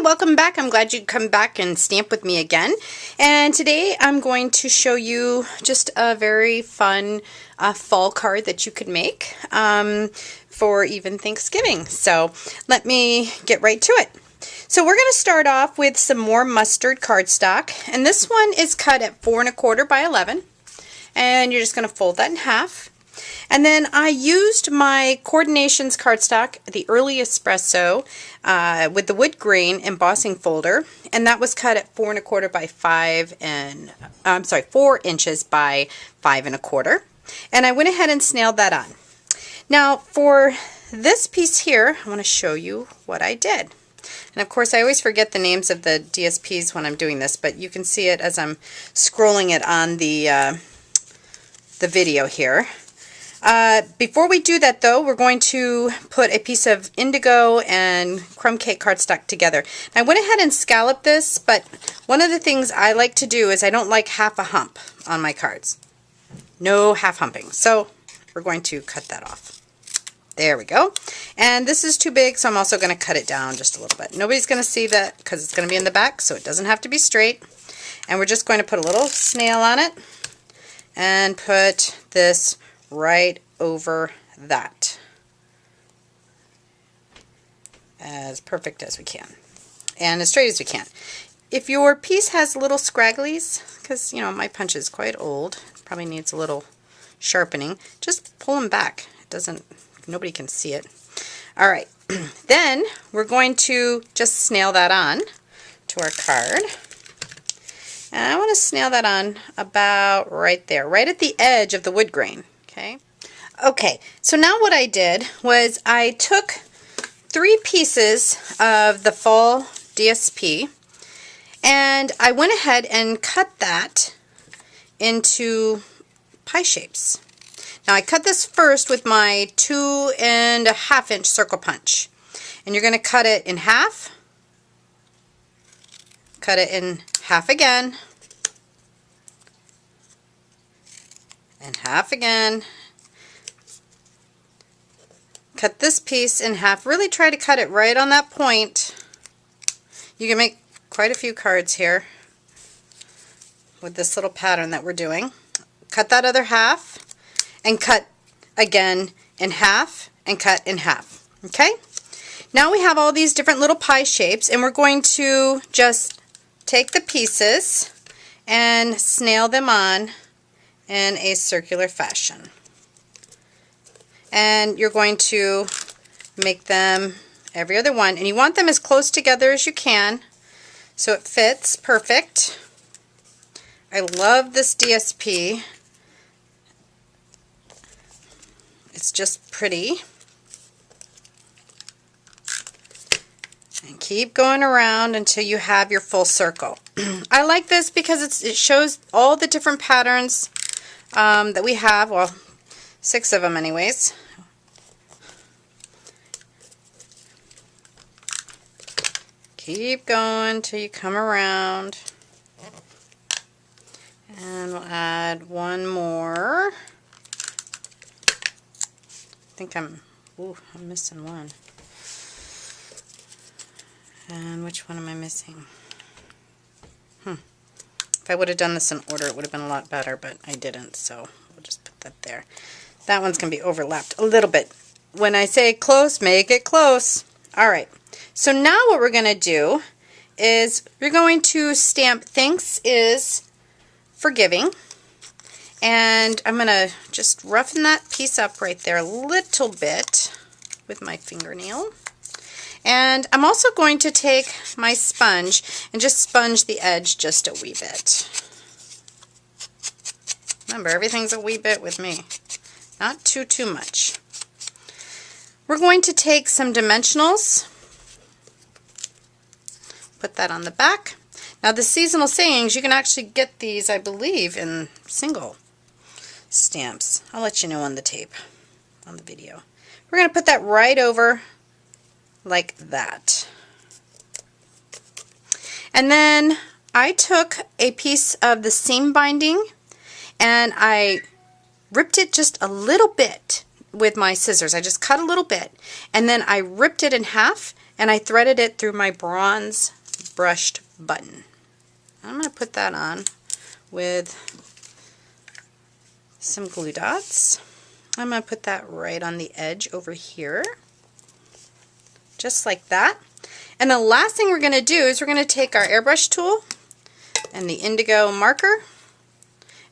welcome back. I'm glad you come back and stamp with me again. And today I'm going to show you just a very fun fall card that you could make for even Thanksgiving. So let me get right to it. So we're going to start off with some more mustard cardstock, and this one is cut at 4 1/4 by 11, and you're just going to fold that in half. And then I used my Coordinations cardstock, the Early Espresso, with the wood grain embossing folder, and that was cut at 4 1/4 by 4 inches by 5 1/4. And I went ahead and snailed that on. Now for this piece here, I want to show you what I did. And of course I always forget the names of the DSPs when I'm doing this, but you can see it as I'm scrolling it on the video here. Before we do that though, we're going to put a piece of indigo and crumb cake cardstock together. I went ahead and scalloped this, but one of the things I like to do is I don't like half a hump on my cards. No half humping. So we're going to cut that off. There we go. And this is too big, so I'm also going to cut it down just a little bit. Nobody's going to see that because it's going to be in the back, so it doesn't have to be straight. And we're just going to put a little snail on it and put this right over that as perfect as we can and as straight as we can. If your piece has little scragglies, because you know my punch is quite old, probably needs a little sharpening, just pull them back. It doesn't, nobody can see it. All right, then we're going to just snail that on to our card. And I want to snail that on about right there, right at the edge of the wood grain. Okay, so now what I did was I took 3 pieces of the fall DSP and I went ahead and cut that into pie shapes. Now I cut this first with my 2 1/2 inch circle punch, and you're going to cut it in half, cut it in half again, and half again. Cut this piece in half. Really try to cut it right on that point. You can make quite a few cards here with this little pattern that we're doing. Cut that other half and cut again in half and cut in half. Okay? Now we have all these different little pie shapes, and we're going to just take the pieces and snail them on in a circular fashion. And you're going to make them every other one, and you want them as close together as you can so it fits perfect. I love this DSP. It's just pretty. And keep going around until you have your full circle. I like this because it shows all the different patterns that we have. Well, 6 of them anyways. Keep going till you come around. And we'll add one more. I think I'm missing one. And which one am I missing? If I would have done this in order, it would have been a lot better, but I didn't, so we'll just put that there. That one's going to be overlapped a little bit. When I say close, make it close. All right. So now what we're going to do is we're going to stamp "Thanks is Forgiving." And I'm going to just roughen that piece up right there a little bit with my fingernail. And I'm also going to take my sponge and just sponge the edge just a wee bit. Remember, everything's a wee bit with me. Not too much. We're going to take some dimensionals, put that on the back. Now the seasonal sayings, you can actually get these, I believe, in single stamps. I'll let you know on the tape, on the video. We're going to put that right over like that. And then I took a piece of the seam binding and I ripped it just a little bit with my scissors. I just cut a little bit, and then I ripped it in half and I threaded it through my bronze brushed button. I'm going to put that on with some glue dots. I'm going to put that right on the edge over here, just like that. And the last thing we're going to do is we're going to take our airbrush tool and the indigo marker,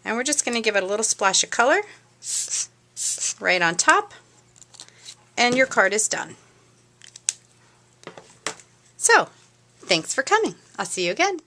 and we're just going to give it a little splash of color right on top, and your card is done. So, thanks for coming. I'll see you again.